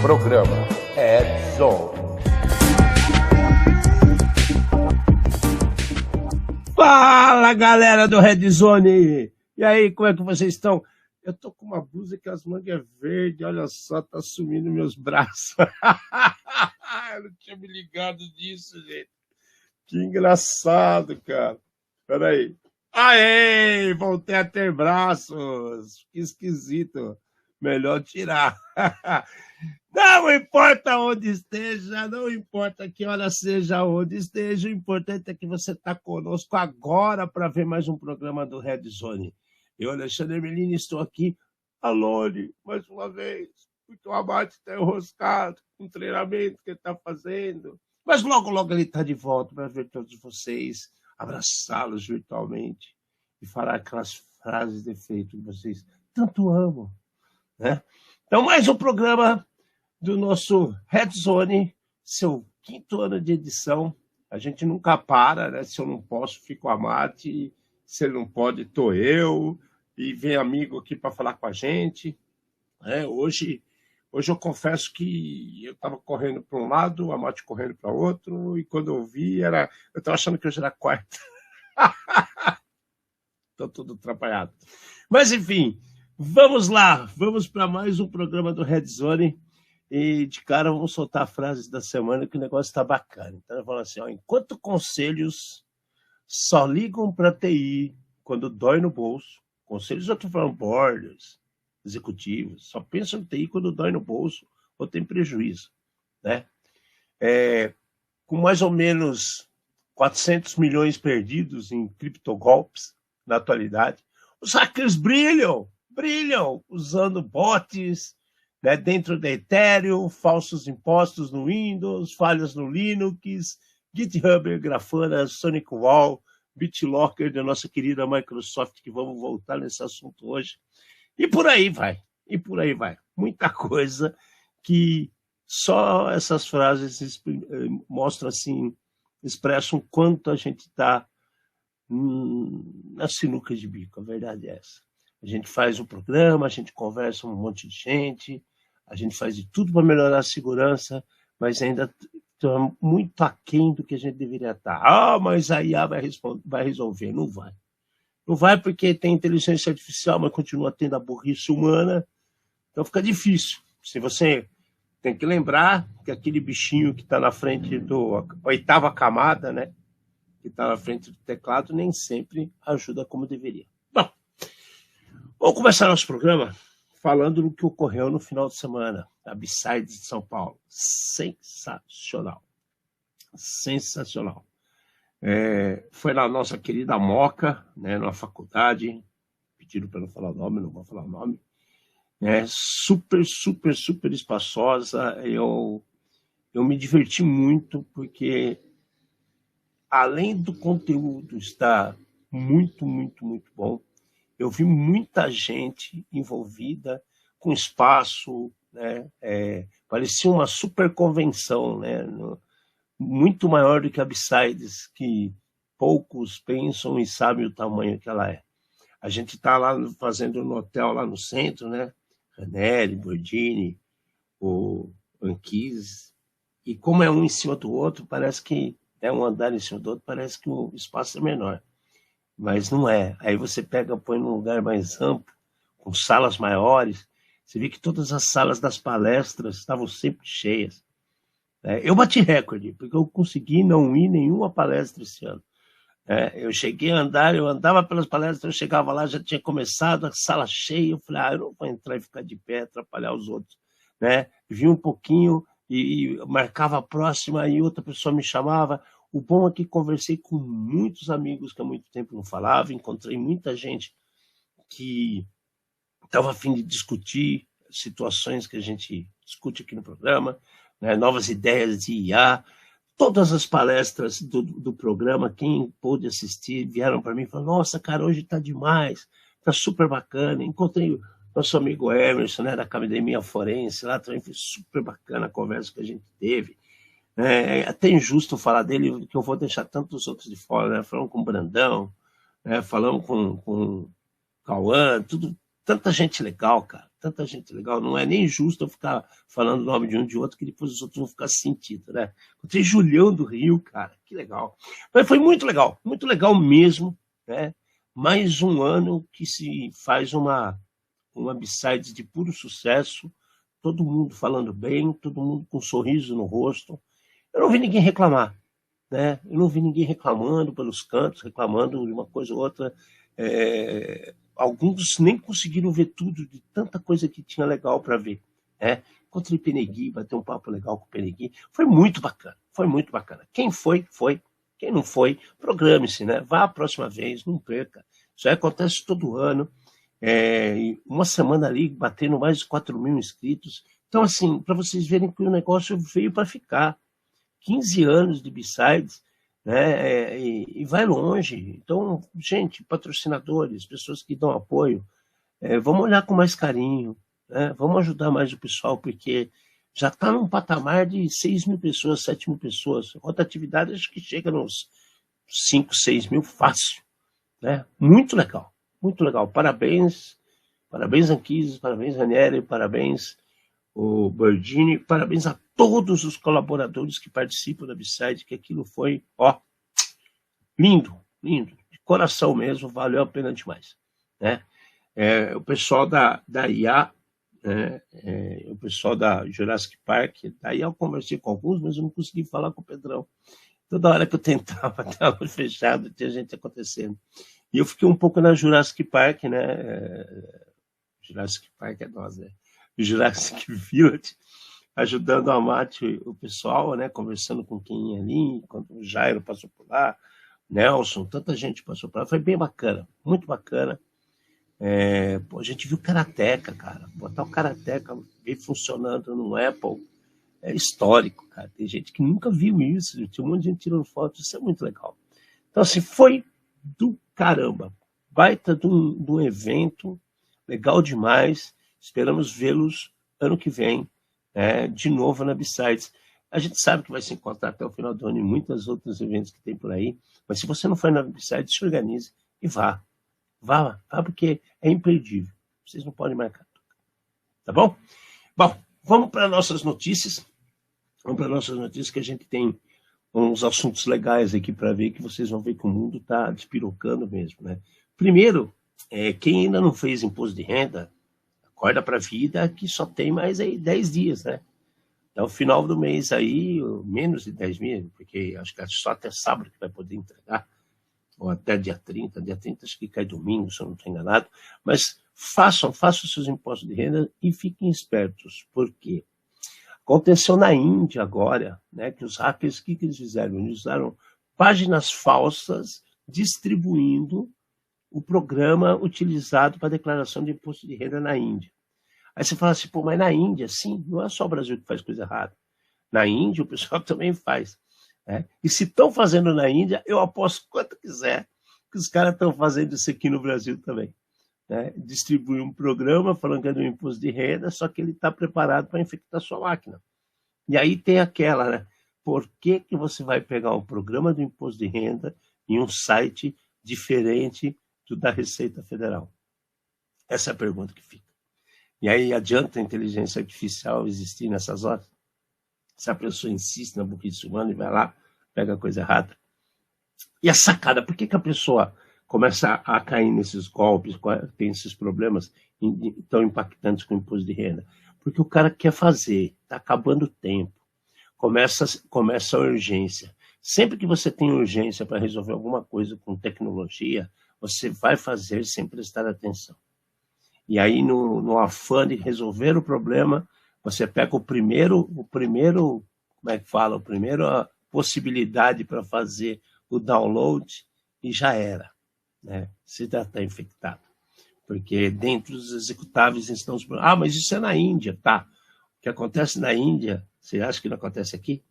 Programa Red Zone. Fala, galera do Red Zone! E aí, como é que vocês estão? Eu tô com uma blusa que as mangas é verde, olha só, tá sumindo meus braços. Eu não tinha me ligado disso, gente. Que engraçado, cara. Peraí. Aê, voltei a ter braços. Que esquisito. Melhor tirar. Não importa onde esteja, não importa que hora seja, onde esteja, o importante é que você está conosco agora para ver mais um programa do Red Zone. Eu, Alexandre Melini, estou aqui, alone, mais uma vez, porque o Amate está enroscado com o treinamento que ele está fazendo. Mas logo, logo ele está de volta para ver todos vocês, abraçá-los virtualmente e falar aquelas frases de efeito que vocês tanto amam, né? Então, mais um programa do nosso Red Zone, seu 5º ano de edição. A gente nunca para, né? Se eu não posso, fico a Mate. Se ele não pode, estou eu. E vem amigo aqui para falar com a gente. Hoje eu confesso que eu estava correndo para um lado, a Mate correndo para outro, e quando eu vi, eu estava achando que hoje era quarta. Estou todo atrapalhado. Mas, enfim, vamos lá. Vamos para mais um programa do Red Zone. E de cara vamos soltar frases da semana que o negócio está bacana. Então eu falo assim, enquanto conselhos só ligam para TI quando dói no bolso, conselhos eu estou falando boards, executivos, só pensam em TI quando dói no bolso ou tem prejuízo, né? Com mais ou menos 400 milhões perdidos em criptogolpes na atualidade, os hackers brilham usando bots, né, dentro da Ethereum, falsos impostos no Windows, falhas no Linux, GitHub, Grafana, SonicWall, BitLocker da nossa querida Microsoft, que vamos voltar nesse assunto hoje. E por aí vai. Muita coisa que só essas frases mostram assim, expressam quanto a gente está na sinuca de bico, a verdade é essa. A gente faz o programa, a gente conversa com um monte de gente, a gente faz de tudo para melhorar a segurança, mas ainda está muito aquém do que a gente deveria estar. Mas a IA vai resolver. Não vai. Não vai porque tem inteligência artificial, mas continua tendo a burrice humana. Então fica difícil. Se você tem que lembrar que aquele bichinho que está na frente do 8ª camada, né, que está na frente do teclado, nem sempre ajuda como deveria. Bom, vamos começar nosso programa falando do que ocorreu no final de semana, a B-Sides de São Paulo. Sensacional. Foi na nossa querida Moca, né, numa faculdade, pediram para não falar o nome, não vou falar o nome, super espaçosa. Eu me diverti muito, porque além do conteúdo estar muito bom, eu vi muita gente envolvida com espaço, né? Parecia uma super convenção, né? Muito maior do que a B-Sides, que poucos pensam e sabem o tamanho que ela é. A gente está lá fazendo no hotel lá no centro, né? Ranieri, Bordini, o Anquise, e como é um em cima do outro, parece que é um andar em cima do outro, parece que o espaço é menor. Mas não é. Aí você põe num lugar mais amplo, com salas maiores. Você vê que todas as salas das palestras estavam sempre cheias. Eu bati recorde, porque eu consegui não ir nenhuma palestra esse ano. Eu cheguei a andar, eu andava pelas palestras, eu chegava lá, já tinha começado, a sala cheia, eu falei, eu não vou entrar e ficar de pé, atrapalhar os outros. Vi um pouquinho e marcava a próxima, e outra pessoa me chamava. O bom é que conversei com muitos amigos que há muito tempo não falava, encontrei muita gente que estava a fim de discutir situações que a gente discute aqui no programa, né, novas ideias de IA. Todas as palestras do programa, quem pôde assistir, vieram para mim e falaram, nossa, cara, hoje está demais, está super bacana. Encontrei o nosso amigo Emerson, né, da Academia Forense, lá também foi super bacana a conversa que a gente teve. É até injusto falar dele, que eu vou deixar tantos outros de fora, né? Falamos com o Brandão, falamos com o Cauã, tanta gente legal, cara, tanta gente legal, não é nem justo eu ficar falando o nome de um de outro, que depois os outros vão ficar sentindo, né? Encontrei Julião do Rio, cara, que legal. Mas foi muito legal mesmo, né? Mais um ano que se faz uma B-Sides de puro sucesso, todo mundo falando bem, todo mundo com um sorriso no rosto. Eu não vi ninguém reclamar, né? Eu não vi ninguém reclamando pelos cantos, reclamando de uma coisa ou outra. Alguns nem conseguiram ver tudo de tanta coisa que tinha legal para ver, né? Encontrei Penegui, bateu um papo legal com o Penegui. Foi muito bacana, foi muito bacana. Quem foi, foi. Quem não foi, programe-se, né? Vá a próxima vez, não perca. Isso aí acontece todo ano. Uma semana ali, batendo mais de 4.000 inscritos. Então, assim, para vocês verem que o negócio veio para ficar. 15 anos de B-Sides, né? E vai longe. Então, gente, patrocinadores, pessoas que dão apoio, vamos olhar com mais carinho, né? Vamos ajudar mais o pessoal, porque já está num patamar de 6.000 pessoas, 7.000 pessoas. Outra atividade acho que chega nos 5, 6 mil fácil, né? Muito legal, muito legal. Parabéns, parabéns Anquises, parabéns Ranieri, parabéns o Bordini, parabéns a todos os colaboradores que participam da B-Side, que aquilo foi, ó, lindo, lindo, de coração mesmo, valeu a pena demais, né? O pessoal da IA, né? O pessoal da Jurassic Park, daí eu conversei com alguns, mas eu não consegui falar com o Pedrão. Toda hora que eu tentava, estava fechado, tinha gente acontecendo. E eu fiquei um pouco na Jurassic Park, né? Jurassic Park é nós, né? Jurassic Village, ajudando a Mate, o pessoal, né? Conversando com quem ia ali, quando o Jairo passou por lá, Nelson, tanta gente passou por lá. Foi bem bacana, muito bacana. A gente viu Karateka, cara. Botar o Karateka veio funcionando no Apple é histórico, cara. Tem gente que nunca viu isso, tinha um monte de gente tirando foto, isso é muito legal. Então, assim, foi do caramba. Baita de um evento, legal demais. Esperamos vê-los ano que vem, de novo na B-Sides. A gente sabe que vai se encontrar até o final do ano em muitos outros eventos que tem por aí, mas se você não for na B-Sides, se organize e vá. Vá, porque é imperdível. Vocês não podem marcar. Tá bom? Bom, vamos para nossas notícias. Vamos para nossas notícias, que a gente tem uns assuntos legais aqui para ver, que vocês vão ver que o mundo está despirocando mesmo, né? Primeiro, quem ainda não fez imposto de renda, acorda para a vida, que só tem mais aí 10 dias, né? Até o final do mês aí, menos de 10 dias, porque acho que é só até sábado que vai poder entregar, ou até dia 30 acho que cai domingo, se eu não estou enganado, mas façam seus impostos de renda e fiquem espertos, porque aconteceu na Índia agora, né, que os hackers, o que eles fizeram? Eles usaram páginas falsas distribuindo o programa utilizado para declaração de imposto de renda na Índia. Aí você fala assim, pô, mas na Índia, sim, não é só o Brasil que faz coisa errada. Na Índia o pessoal também faz. E se estão fazendo na Índia, eu aposto quanto quiser que os caras estão fazendo isso aqui no Brasil também. Distribui um programa falando que é do imposto de renda, só que ele está preparado para infectar sua máquina. E aí tem aquela, né? Por que você vai pegar um programa do imposto de renda em um site diferente do da Receita Federal? Essa é a pergunta que fica. E aí adianta a inteligência artificial existir nessas horas? Se a pessoa insiste na burrice humana e vai lá, pega a coisa errada. E a sacada, por que a pessoa começa a cair nesses golpes, tem esses problemas tão impactantes com o imposto de renda? Porque o cara quer fazer, está acabando o tempo, começa a urgência. Sempre que você tem urgência para resolver alguma coisa com tecnologia, você vai fazer sem prestar atenção. E aí, no afã de resolver o problema, você pega o primeiro, como é que fala? A primeira possibilidade para fazer o download e já era, né? Você já está infectado. Porque dentro dos executáveis estão os problemas. Ah, mas isso é na Índia, tá? O que acontece na Índia, você acha que não acontece aqui?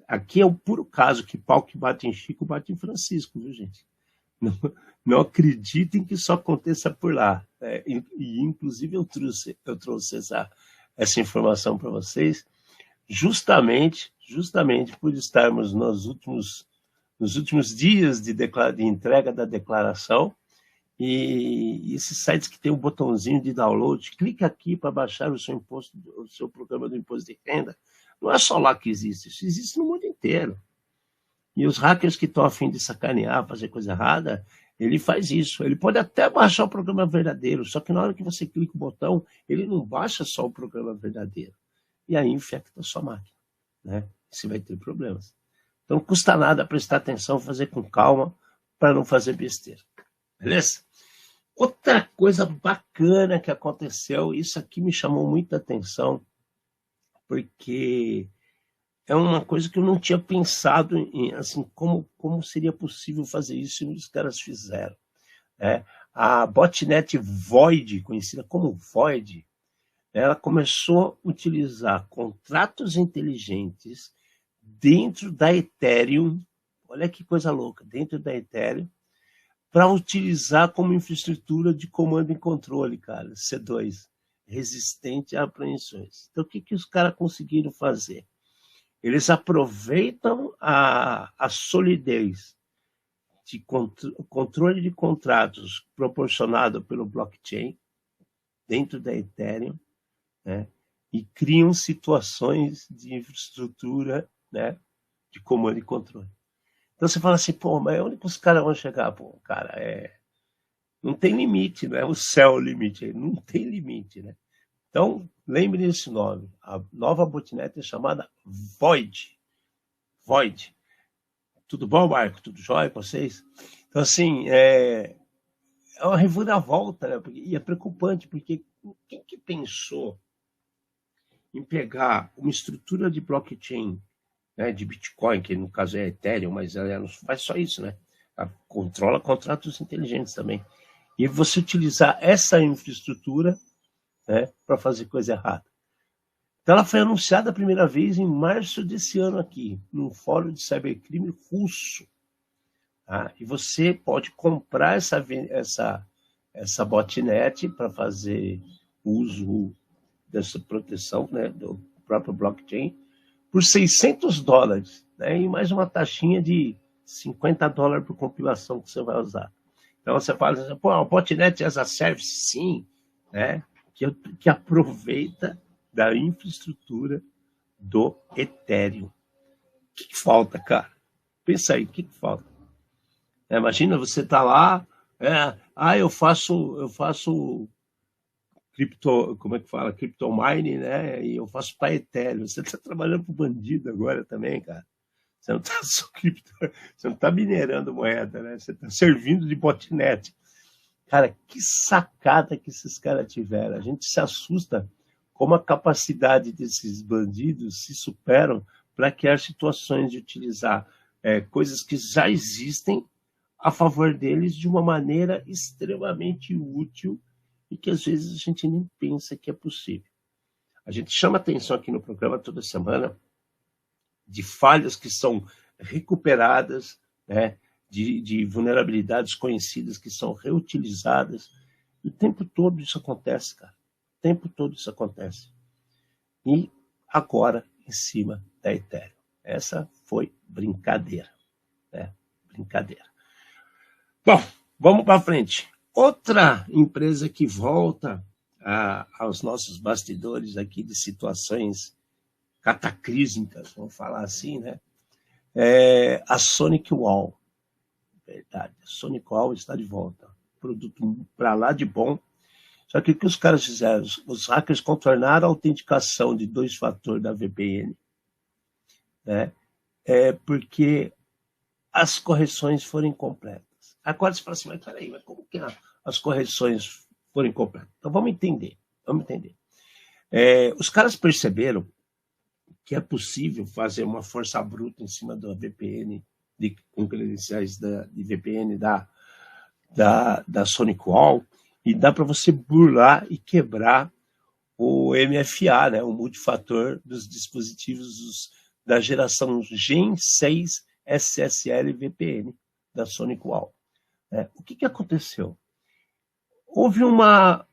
Aqui é o puro caso que pau que bate em Chico, bate em Francisco, viu, gente? Não acreditem que isso aconteça por lá. E inclusive eu trouxe essa informação para vocês justamente por estarmos nos últimos dias de entrega da declaração E esses sites que tem um botãozinho de download, clica aqui para baixar o seu programa do imposto de renda. Não é só lá que existe, isso existe no mundo inteiro. E os hackers que estão a fim de sacanear, fazer coisa errada, ele faz isso. Ele pode até baixar o programa verdadeiro, só que na hora que você clica o botão, ele não baixa só o programa verdadeiro. E aí infecta a sua máquina, né? Você vai ter problemas. Então não custa nada prestar atenção, fazer com calma, para não fazer besteira. Beleza? Outra coisa bacana que aconteceu, isso aqui me chamou muita atenção, porque é uma coisa que eu não tinha pensado em, assim, como seria possível fazer isso, e os caras fizeram. A botnet Void, conhecida como Void, ela começou a utilizar contratos inteligentes dentro da Ethereum, olha que coisa louca, dentro da Ethereum, para utilizar como infraestrutura de comando e controle, cara, C2, resistente a apreensões. Então, o que os caras conseguiram fazer? Eles aproveitam a solidez de controle de contratos proporcionado pelo blockchain dentro da Ethereum, né, e criam situações de infraestrutura, né, de comando e controle. Então você fala assim, pô, mas onde que os caras vão chegar? Pô, cara, não tem limite, não é o céu o limite, não tem limite, né? Então, lembre desse nome. A nova botnet é chamada Void. Void. Tudo bom, Marco? Tudo jóia com vocês? Então, assim, é uma reviravolta, né? E é preocupante, porque quem que pensou em pegar uma estrutura de blockchain, né, de Bitcoin, que no caso é Ethereum, mas ela não faz só isso, né? Ela controla contratos inteligentes também. E você utilizar essa infraestrutura, né, para fazer coisa errada. Então ela foi anunciada a primeira vez em março desse ano aqui, num fórum de cybercrime russo. Tá? E você pode comprar essa botnet para fazer uso dessa proteção, né, do próprio blockchain por $600, né, e mais uma taxinha de $50 por compilação que você vai usar. Então você fala assim, pô, a botnet as a service, sim, né, que aproveita da infraestrutura do Ethereum. O que falta, cara? Pensa aí, o que falta? Imagina, você tá lá, eu faço cripto, como é que fala? Crypto mining, né? E eu faço para Ethereum. Você está trabalhando para o bandido agora também, cara. Você não está só você não está minerando moeda, né? Você está servindo de botnet. Cara, que sacada que esses caras tiveram. A gente se assusta como a capacidade desses bandidos se superam para criar situações de utilizar coisas que já existem a favor deles de uma maneira extremamente útil e que às vezes a gente nem pensa que é possível. A gente chama atenção aqui no programa toda semana de falhas que são recuperadas, né, de vulnerabilidades conhecidas que são reutilizadas. E o tempo todo isso acontece, cara. O tempo todo isso acontece. E agora em cima da Ethereum. Essa foi brincadeira, né? Brincadeira. Bom, vamos para frente. Outra empresa que volta aos nossos bastidores aqui de situações cataclísmicas, vamos falar assim, né? É a SonicWall. Verdade, a SonicWall está de volta. Produto para lá de bom. Só que o que os caras fizeram? Os hackers contornaram a autenticação de 2-fator da VPN, né? Porque as correções foram incompletas. Agora você fala assim, mas peraí, mas como que as correções foram incompletas? Então vamos entender. Os caras perceberam que é possível fazer uma força bruta em cima da VPN, com credenciais de VPN da SonicWall, e dá para você burlar e quebrar o MFA, né, o multifator dos dispositivos da geração Gen 6 SSL VPN da SonicWall. O que aconteceu? Houve uma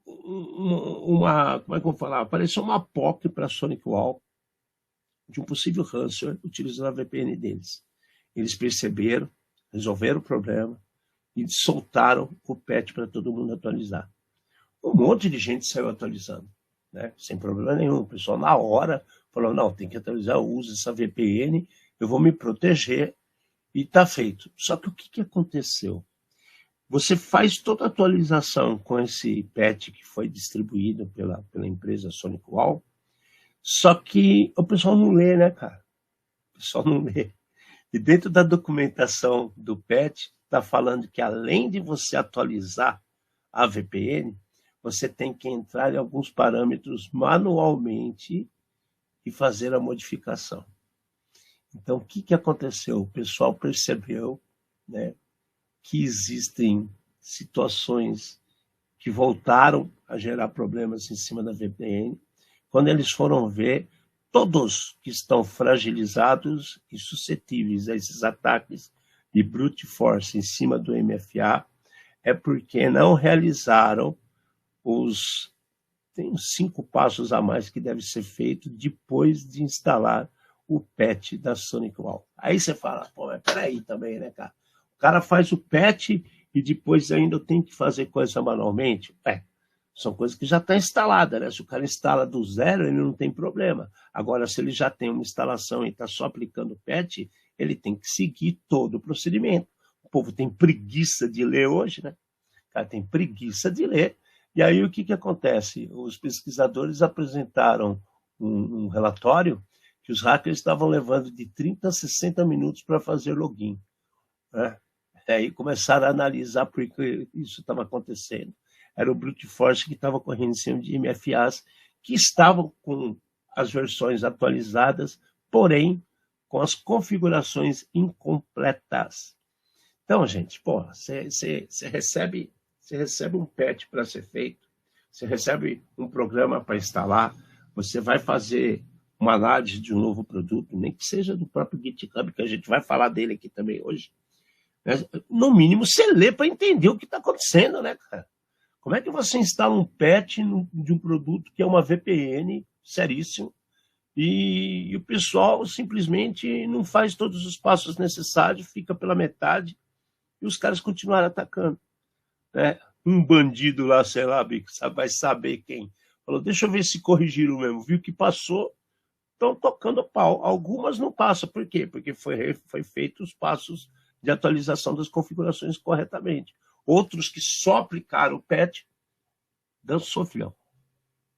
como é que eu vou falar? Apareceu uma POC para a SonicWall de um possível ransomware utilizando a VPN deles. Eles perceberam, resolveram o problema, e soltaram o patch para todo mundo atualizar. Um monte de gente saiu atualizando, né? Sem problema nenhum. O pessoal, na hora, falou, não, tem que atualizar, eu uso essa VPN, eu vou me proteger, e está feito. Só que o que aconteceu? Você faz toda a atualização com esse patch que foi distribuído pela empresa SonicWall, só que o pessoal não lê, né, cara? O pessoal não lê. E dentro da documentação do patch, está falando que além de você atualizar a VPN, você tem que entrar em alguns parâmetros manualmente e fazer a modificação. Então, o que aconteceu? O pessoal percebeu, né, que existem situações que voltaram a gerar problemas em cima da VPN. Quando eles foram ver, todos que estão fragilizados e suscetíveis a esses ataques de brute force em cima do MFA é porque não realizaram tem uns 5 passos a mais que deve ser feito depois de instalar o patch da SonicWall. Aí você fala, pô, mas peraí também, né, cara? O cara faz o patch e depois ainda tem que fazer coisa manualmente? São coisas que já estão instaladas, né? Se o cara instala do zero, ele não tem problema. Agora, se ele já tem uma instalação e está só aplicando o patch, ele tem que seguir todo o procedimento. O povo tem preguiça de ler hoje, né? O cara tem preguiça de ler. E aí o que acontece? Os pesquisadores apresentaram um relatório que os hackers estavam levando de 30 a 60 minutos para fazer login, né? Aí começaram a analisar por que isso estava acontecendo. Era o brute force que estava correndo em cima de MFAs que estavam com as versões atualizadas, porém com as configurações incompletas. Então, gente, você recebe um patch para ser feito, você recebe um programa para instalar, você vai fazer uma análise de um novo produto, nem que seja do próprio GitHub, que a gente vai falar dele aqui também hoje. No mínimo, você lê para entender o que está acontecendo, né, cara? Como é que você instala um patch de um produto que é uma VPN seríssimo e o pessoal simplesmente não faz todos os passos necessários, fica pela metade e os caras continuaram atacando, né? Um bandido lá, sei lá, vai saber quem, falou, deixa eu ver se corrigiram mesmo, viu que passou, estão tocando pau. Algumas não passam, por quê? Porque foi feito os passos de atualização das configurações corretamente. Outros que só aplicaram o patch, dançou, filhão,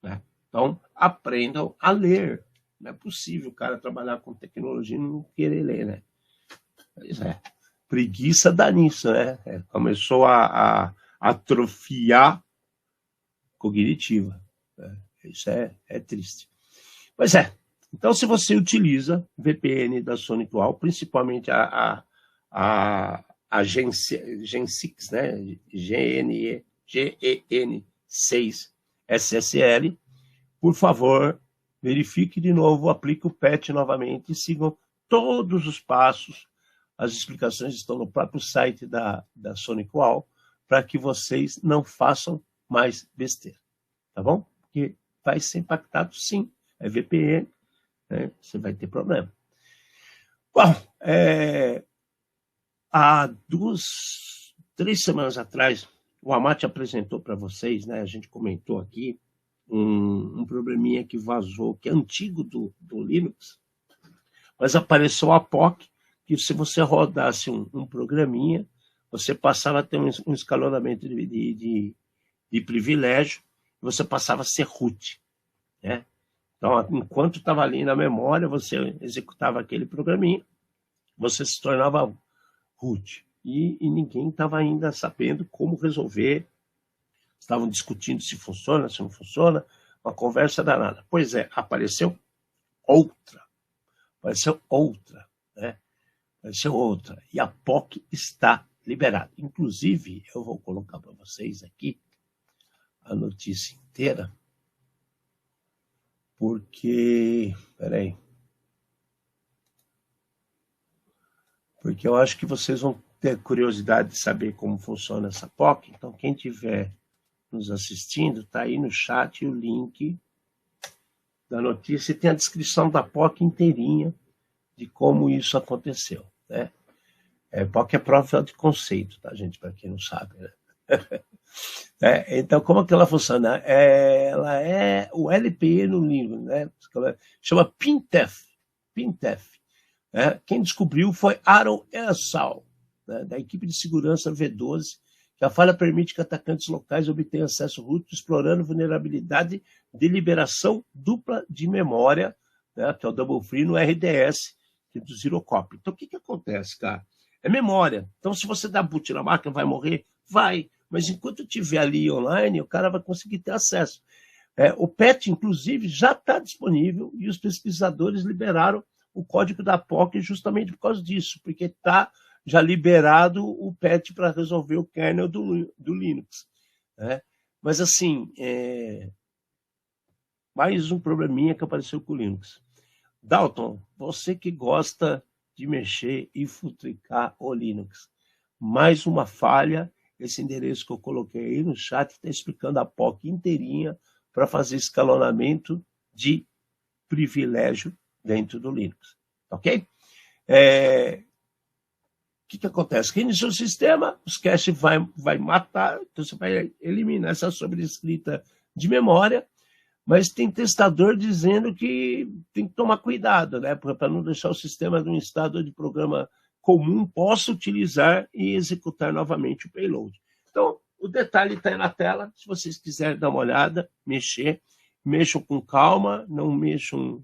né? Então, aprendam a ler. Não é possível o cara trabalhar com tecnologia e não querer ler, né? Pois é. Preguiça dá nisso, né? Começou a atrofiar cognitiva, né? Isso é triste. Pois é. Então, se você utiliza VPN da SonicWall, principalmente a Gen 6, né? GEN6 SSL, por favor, verifique de novo, aplique o patch novamente e sigam todos os passos. As explicações estão no próprio site da SonicWall, para que vocês não façam mais besteira, tá bom? Porque vai ser impactado sim, é VPN, né? Você vai ter problema. Bom, há 3 semanas atrás, o Amat apresentou para vocês, né? A gente comentou aqui, um probleminha que vazou, que é antigo do Linux, mas apareceu a POC, que se você rodasse um programinha, você passava a ter um escalonamento de privilégio, e você passava a ser root, né? Então, enquanto estava ali na memória, você executava aquele programinha, você se tornava root. E ninguém estava ainda sabendo como resolver. Estavam discutindo se funciona, se não funciona, uma conversa danada. Pois é, apareceu outra, né? Apareceu outra. E a POC está liberada. Inclusive, eu vou colocar para vocês aqui a notícia inteira, porque, porque eu acho que vocês vão ter curiosidade de saber como funciona essa POC. Então, quem tiver nos assistindo, está aí no chat o link da notícia e tem a descrição da POC inteirinha de como isso aconteceu, né? POC é prova de conceito, tá, gente? Para quem não sabe, né? Então, como é que ela funciona? Ela é o LPE no Linux, né? Chama Pintef. Quem descobriu foi Aaron Ersal, né, da equipe de segurança V12, que a falha permite que atacantes locais obtenham acesso root, explorando vulnerabilidade de liberação dupla de memória, né, que é o Double Free no RDS, que é do Zero Copy. Então, o que acontece, cara? É memória. Então, se você dá boot na máquina, vai morrer? Vai. Mas enquanto estiver ali online, o cara vai conseguir ter acesso. O patch, inclusive, já está disponível e os pesquisadores liberaram o código da POC justamente por causa disso, porque está já liberado o patch para resolver o kernel do Linux. Né? Mas, assim, mais um probleminha que apareceu com o Linux. Dalton, você que gosta de mexer e futricar o Linux, mais uma falha. Esse endereço que eu coloquei aí no chat está explicando a POC inteirinha para fazer escalonamento de privilégio dentro do Linux. Ok? O que acontece? Quem iniciou o sistema, os caches vai matar, então você vai eliminar essa sobrescrita de memória, mas tem testador dizendo que tem que tomar cuidado, né, para não deixar o sistema num estado de programa comum possa utilizar e executar novamente o payload. Então, o detalhe está aí na tela, se vocês quiserem dar uma olhada, mexam com calma, não mexam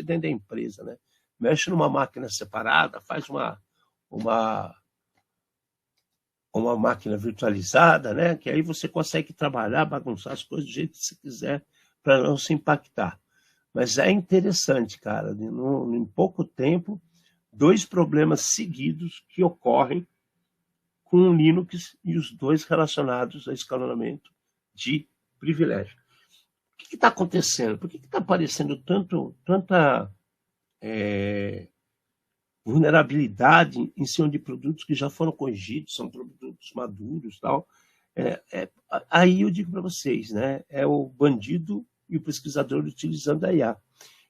dentro da empresa, né? Mexe numa máquina separada, faz uma máquina virtualizada, né? Que aí você consegue trabalhar, bagunçar as coisas do jeito que você quiser para não se impactar. Mas é interessante, cara, em pouco tempo, 2 problemas seguidos que ocorrem com o Linux e os 2 relacionados a escalonamento de privilégio. O que está acontecendo? Por que está aparecendo tanta vulnerabilidade em cima de produtos que já foram corrigidos, são produtos maduros e tal? Aí eu digo para vocês, né? É o bandido e o pesquisador utilizando a IA.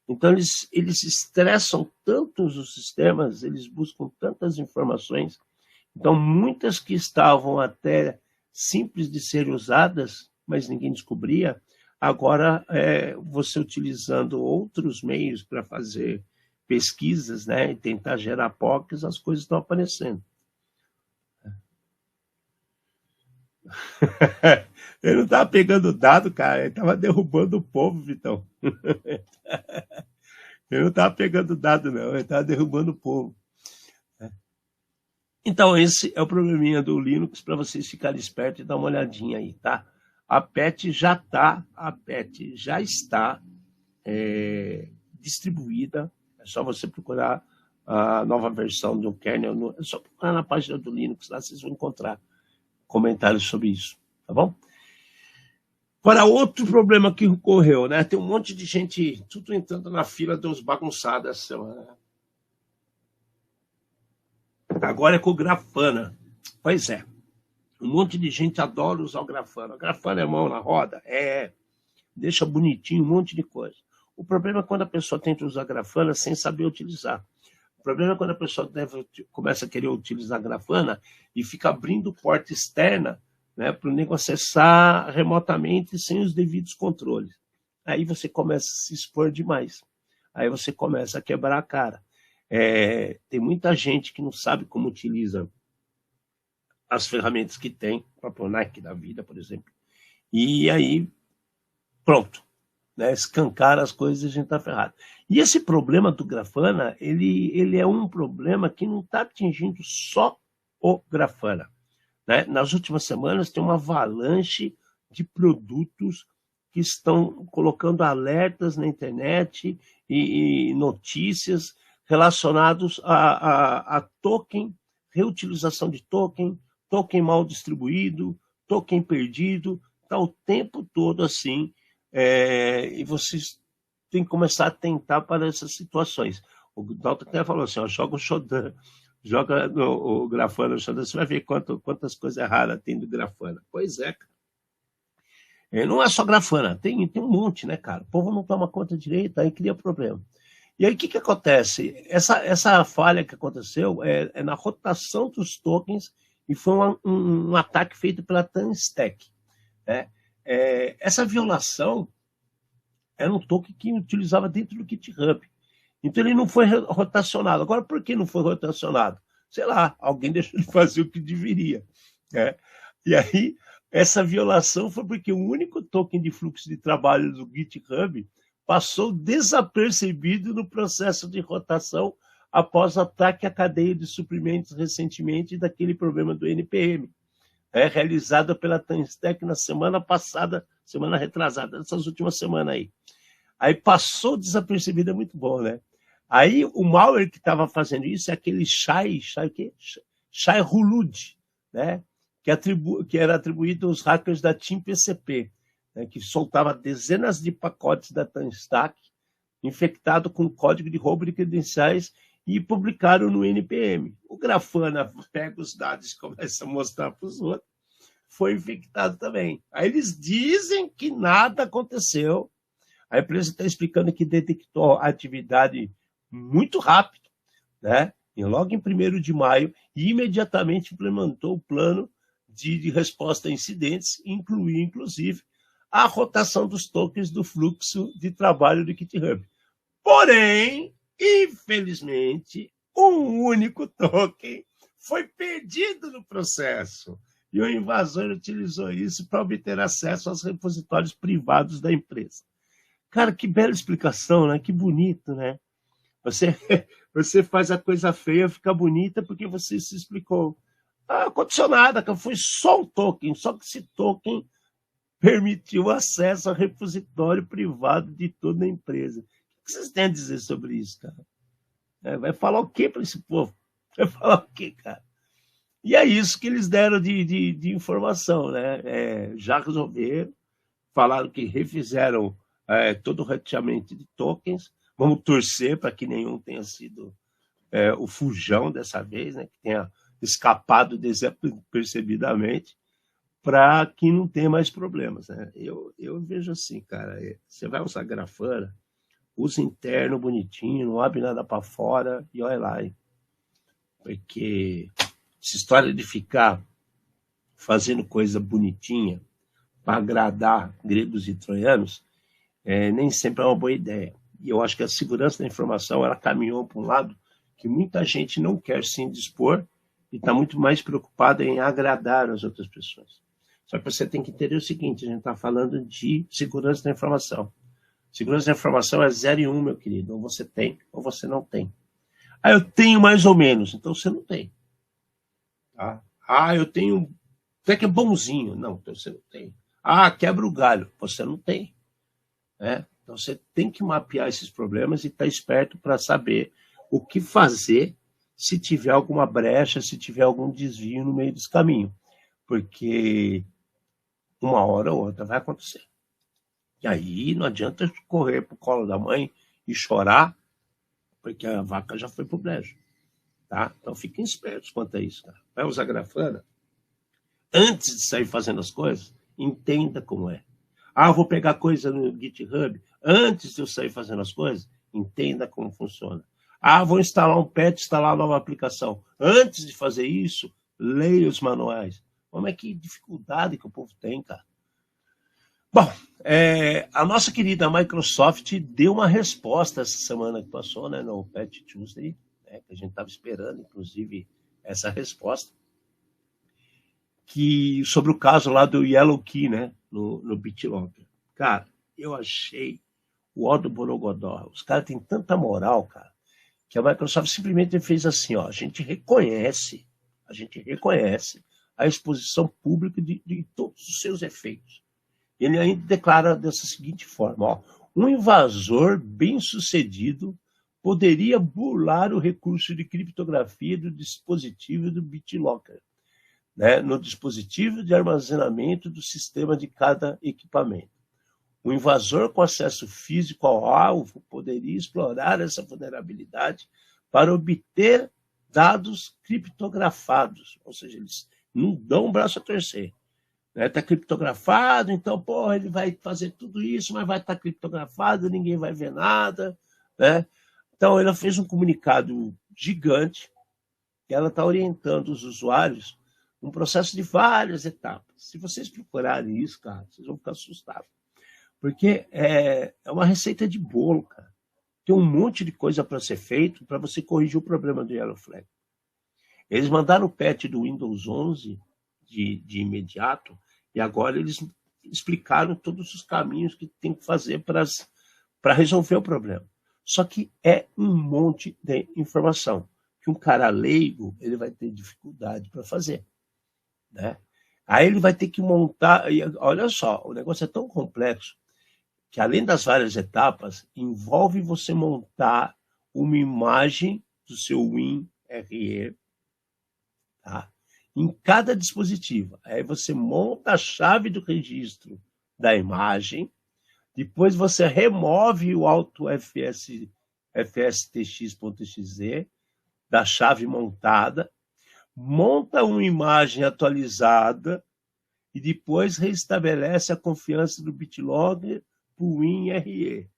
Então, eles estressam tanto os sistemas, eles buscam tantas informações. Então, muitas que estavam até simples de serem usadas, mas ninguém descobria, agora, você utilizando outros meios para fazer pesquisas, né, e tentar gerar POCs, as coisas estão aparecendo. Ele não estava pegando dado, cara, ele estava derrubando o povo, Vitão. Ele não estava pegando dado, não, ele estava derrubando o povo. Então, esse é o probleminha do Linux, para vocês ficarem espertos e dar uma olhadinha aí, tá? A patch já está distribuída, é só você procurar a nova versão do kernel, é só procurar na página do Linux, lá vocês vão encontrar comentários sobre isso, tá bom? Agora, outro problema que ocorreu, né? Tem um monte de gente, tudo entrando na fila dos bagunçados essa semana. Agora é com o Grafana. Pois é. Um monte de gente adora usar o Grafana. O Grafana é mão na roda? Deixa bonitinho um monte de coisa. O problema é quando a pessoa tenta usar Grafana sem saber utilizar. O problema é quando a pessoa começa a querer utilizar a Grafana e fica abrindo porta externa, né, para o nego acessar remotamente sem os devidos controles. Aí você começa a se expor demais. Aí você começa a quebrar a cara. Tem muita gente que não sabe como utiliza as ferramentas que tem, o próprio NAC da vida, por exemplo. E aí, pronto, né, escancara as coisas e a gente está ferrado. E esse problema do Grafana, ele é um problema que não está atingindo só o Grafana. Né? Nas últimas semanas tem uma avalanche de produtos que estão colocando alertas na internet e notícias relacionados a token, reutilização de token mal distribuído, token perdido, está o tempo todo assim, e vocês têm que começar a tentar para essas situações. O Dalton até falou assim, joga o Shodan, joga o Grafana no Shodan, você vai ver quantas coisas raras tem do Grafana. Pois é, cara. Não é só Grafana, tem um monte, né, cara? O povo não toma conta direito, aí cria problema. E aí, o que acontece? Essa falha que aconteceu é na rotação dos tokens e foi um ataque feito pela Tanstack, né? Essa violação era um token que utilizava dentro do GitHub. Então, ele não foi rotacionado. Agora, por que não foi rotacionado? Sei lá, alguém deixou de fazer o que deveria, né? E aí, essa violação foi porque o único token de fluxo de trabalho do GitHub passou desapercebido no processo de rotação após o ataque à cadeia de suprimentos recentemente daquele problema do NPM, realizado pela Tanstack na semana passada, semana retrasada, essas últimas semanas aí. Aí passou desapercebido, é muito bom, né? Aí o malware que estava fazendo isso é aquele Shai Hulud, né? Que era atribuído aos hackers da Team PCP, né? Que soltava dezenas de pacotes da Tanstack infectado com código de roubo de credenciais e publicaram no NPM. O Grafana pega os dados e começa a mostrar para os outros, foi infectado também. Aí eles dizem que nada aconteceu. A empresa está explicando que detectou a atividade muito rápido, né? E logo em 1º de maio, e imediatamente implementou o plano de resposta a incidentes, inclusive a rotação dos tokens do fluxo de trabalho do GitHub. Porém, infelizmente, um único token foi perdido no processo. E o invasor utilizou isso para obter acesso aos repositórios privados da empresa. Cara, que bela explicação, né? Que bonito, né? Você faz a coisa feia ficar bonita porque você se explicou. Não aconteceu nada, foi só um token, só que esse token permitiu acesso ao repositório privado de toda a empresa. O que vocês têm a dizer sobre isso, cara? Vai falar o quê para esse povo? Vai falar o quê, cara? E é isso que eles deram de informação, né? Já resolveram, falaram que refizeram todo o rateamento de tokens. Vamos torcer para que nenhum tenha sido o fujão dessa vez, né? Que tenha escapado despercebidamente, para que não tenha mais problemas, né? Eu vejo assim, cara, você vai usar Grafana, usa interno bonitinho, não abre nada para fora e olha lá, hein? Porque essa história de ficar fazendo coisa bonitinha para agradar gregos e troianos nem sempre é uma boa ideia. E eu acho que a segurança da informação ela caminhou para um lado que muita gente não quer se indispor e está muito mais preocupada em agradar as outras pessoas. Só que você tem que entender o seguinte, a gente está falando de segurança da informação. Segurança da informação é 0 e 1, meu querido. Ou você tem, ou você não tem. Eu tenho mais ou menos. Então você não tem. Tá? Eu tenho até que é bonzinho. Não, então você não tem. Quebra o galho. Você não tem. Então você tem que mapear esses problemas e estar esperto para saber o que fazer se tiver alguma brecha, se tiver algum desvio no meio desse caminho. Porque uma hora ou outra vai acontecer. E aí não adianta correr para o colo da mãe e chorar, porque a vaca já foi para o brejo. Tá? Então fiquem espertos quanto a isso. Tá? Vai usar Grafana? Antes de sair fazendo as coisas, entenda como é. Vou pegar coisa no GitHub. Antes de eu sair fazendo as coisas, entenda como funciona. Vou instalar um patch, instalar uma nova aplicação. Antes de fazer isso, leia os manuais. Como é que dificuldade que o povo tem, cara? Bom, a nossa querida Microsoft deu uma resposta essa semana que passou, né, no Patch Tuesday, que a gente estava esperando, inclusive, essa resposta, sobre o caso lá do Yellow Key, né, no BitLocker. Cara, eu achei o ó do Borogodó. Os caras têm tanta moral, cara, que a Microsoft simplesmente fez assim, a gente reconhece a exposição pública de todos os seus efeitos. Ele ainda declara dessa seguinte forma, um invasor bem-sucedido poderia burlar o recurso de criptografia do dispositivo do BitLocker, né, no dispositivo de armazenamento do sistema de cada equipamento. O invasor com acesso físico ao alvo poderia explorar essa vulnerabilidade para obter dados criptografados, ou seja, eles não dão um braço a torcer. Está criptografado, então, ele vai fazer tudo isso, mas vai estar criptografado, ninguém vai ver nada, né? Então, ela fez um comunicado gigante, que ela está orientando os usuários num processo de várias etapas. Se vocês procurarem isso, cara, vocês vão ficar assustados. Porque é uma receita de bolo, cara. Tem um monte de coisa para ser feito para você corrigir o problema do Yellow Flag. Eles mandaram o patch do Windows 11 de imediato, e agora eles explicaram todos os caminhos que tem que fazer para resolver o problema. Só que é um monte de informação que um cara leigo ele vai ter dificuldade para fazer, né? Aí ele vai ter que montar. E olha só, o negócio é tão complexo que, além das várias etapas, envolve você montar uma imagem do seu WinRE, tá? Em cada dispositivo. Aí você monta a chave do registro da imagem, depois você remove o auto fstx.exe da chave montada, monta uma imagem atualizada e depois reestabelece a confiança do BitLocker para o WinRE.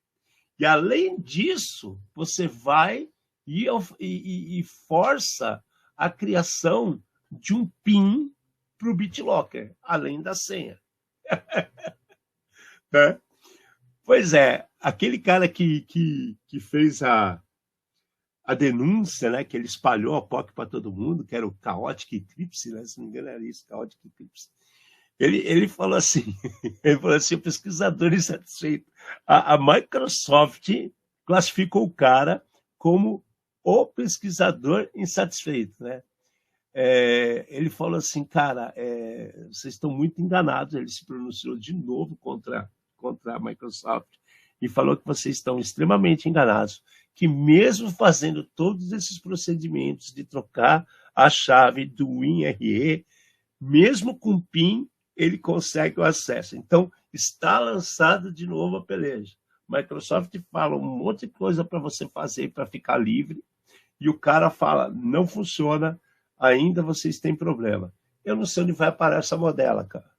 E, além disso, você vai e força a criação de um PIN para o BitLocker, além da senha. Né? Pois é, aquele cara que fez a denúncia, né, que ele espalhou a POC para todo mundo, que era o Chaotic Eclipse, né, se não me engano era isso, Chaotic Eclipse. Ele falou assim, o pesquisador insatisfeito. A Microsoft classificou o cara como o pesquisador insatisfeito, né? Ele falou assim, cara, vocês estão muito enganados. Ele se pronunciou de novo contra a Microsoft e falou que vocês estão extremamente enganados, que mesmo fazendo todos esses procedimentos de trocar a chave do WinRE, mesmo com PIN, ele consegue o acesso. Então, está lançado de novo a peleja. Microsoft fala um monte de coisa para você fazer para ficar livre, e o cara fala, não funciona, ainda vocês têm problema. Eu não sei onde vai parar essa modela, cara.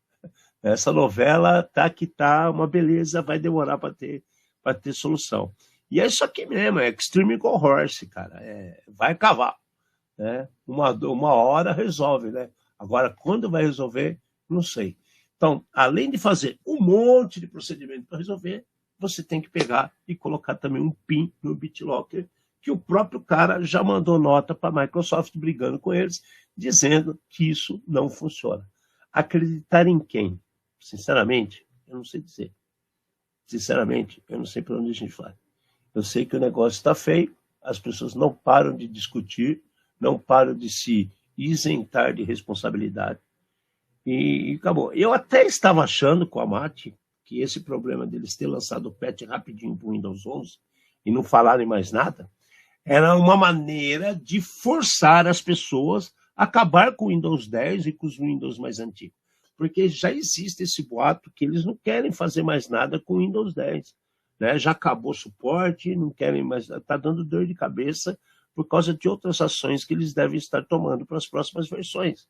Essa novela tá uma beleza, vai demorar para ter solução. E é isso aqui mesmo, é Extreme Go Horse, cara. Vai cavar, né? Uma hora resolve, né? Agora, quando vai resolver, não sei. Então, além de fazer um monte de procedimento para resolver, você tem que pegar e colocar também um PIN no BitLocker, que o próprio cara já mandou nota para a Microsoft brigando com eles, dizendo que isso não funciona. Acreditar em quem? Sinceramente, eu não sei dizer. Sinceramente, eu não sei para onde a gente vai. Eu sei que o negócio está feio, as pessoas não param de discutir, não param de se isentar de responsabilidade. E acabou. Eu até estava achando com a Mate que esse problema deles ter lançado o patch rapidinho para o Windows 11 e não falarem mais nada, era uma maneira de forçar as pessoas a acabar com o Windows 10 e com os Windows mais antigos. Porque já existe esse boato que eles não querem fazer mais nada com o Windows 10. Né? Já acabou o suporte, não querem mais, está dando dor de cabeça por causa de outras ações que eles devem estar tomando para as próximas versões.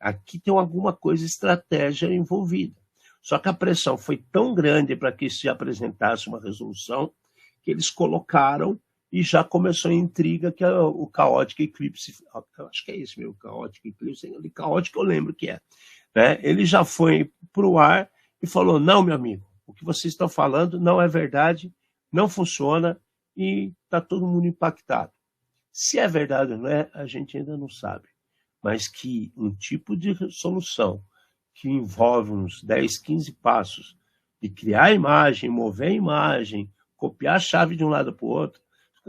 Aqui tem alguma coisa, estratégia envolvida. Só que a pressão foi tão grande para que se apresentasse uma resolução que eles colocaram e já começou a intriga, que é o Chaotic Eclipse. Acho que é esse mesmo, Chaotic Eclipse. Chaotic eu lembro que é. Né? Ele já foi para o ar e falou, não, meu amigo, o que vocês estão falando não é verdade, não funciona e está todo mundo impactado. Se é verdade ou não é, a gente ainda não sabe. Mas que um tipo de solução que envolve uns 10, 15 passos de criar a imagem, mover a imagem, copiar a chave de um lado para o outro,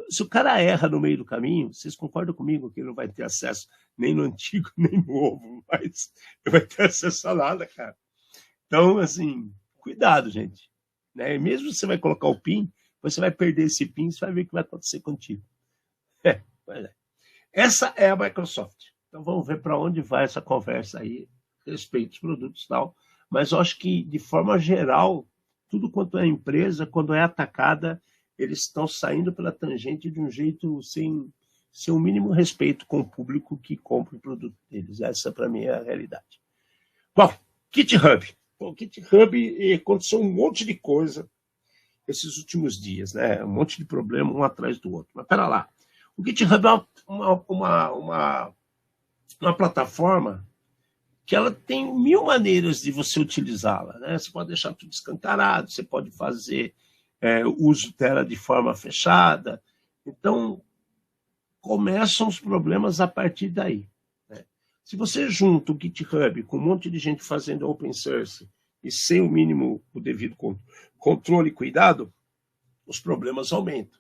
se o cara erra no meio do caminho, vocês concordam comigo que ele não vai ter acesso nem no antigo, nem no novo, mas não vai ter acesso a nada, cara. Então, assim, cuidado, gente. Né? Mesmo que você vai colocar o PIN, você vai perder esse PIN, você vai ver o que vai acontecer contigo. Pois é. Essa é a Microsoft. Então, vamos ver para onde vai essa conversa aí, respeito aos produtos e tal. Mas eu acho que, de forma geral, tudo quanto é empresa, quando é atacada, eles estão saindo pela tangente de um jeito sem o mínimo respeito com o público que compra o produto deles. Essa, para mim, é a realidade. Bom, GitHub. Bom, GitHub aconteceu um monte de coisa. esses últimos dias, né? Um monte de problema um atrás do outro. Mas pera lá. O GitHub é uma plataforma que ela tem 1000 maneiras de você utilizá-la, né? Você pode deixar tudo escancarado, você pode fazer uso dela de forma fechada. Então, começam os problemas a partir daí, né? Se você junta o GitHub com um monte de gente fazendo open source e sem o mínimo, o devido controle e cuidado, os problemas aumentam,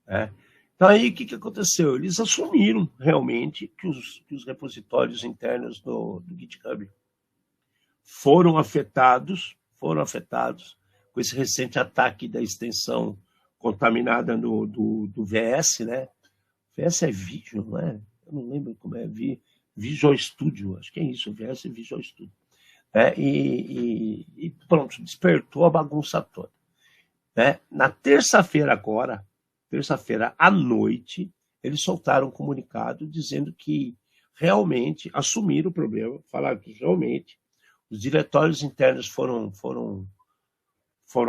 né? Então, aí, o que aconteceu? Eles assumiram realmente que os repositórios internos do GitHub foram afetados com esse recente ataque da extensão contaminada do VS, né? VS é Visual, não é? Eu não lembro como é, Visual Studio, acho que é isso, VS é Visual Studio. E pronto, despertou a bagunça toda, né? Na terça-feira agora, terça-feira à noite, eles soltaram um comunicado dizendo que realmente assumiram o problema, falaram que realmente os diretórios internos foram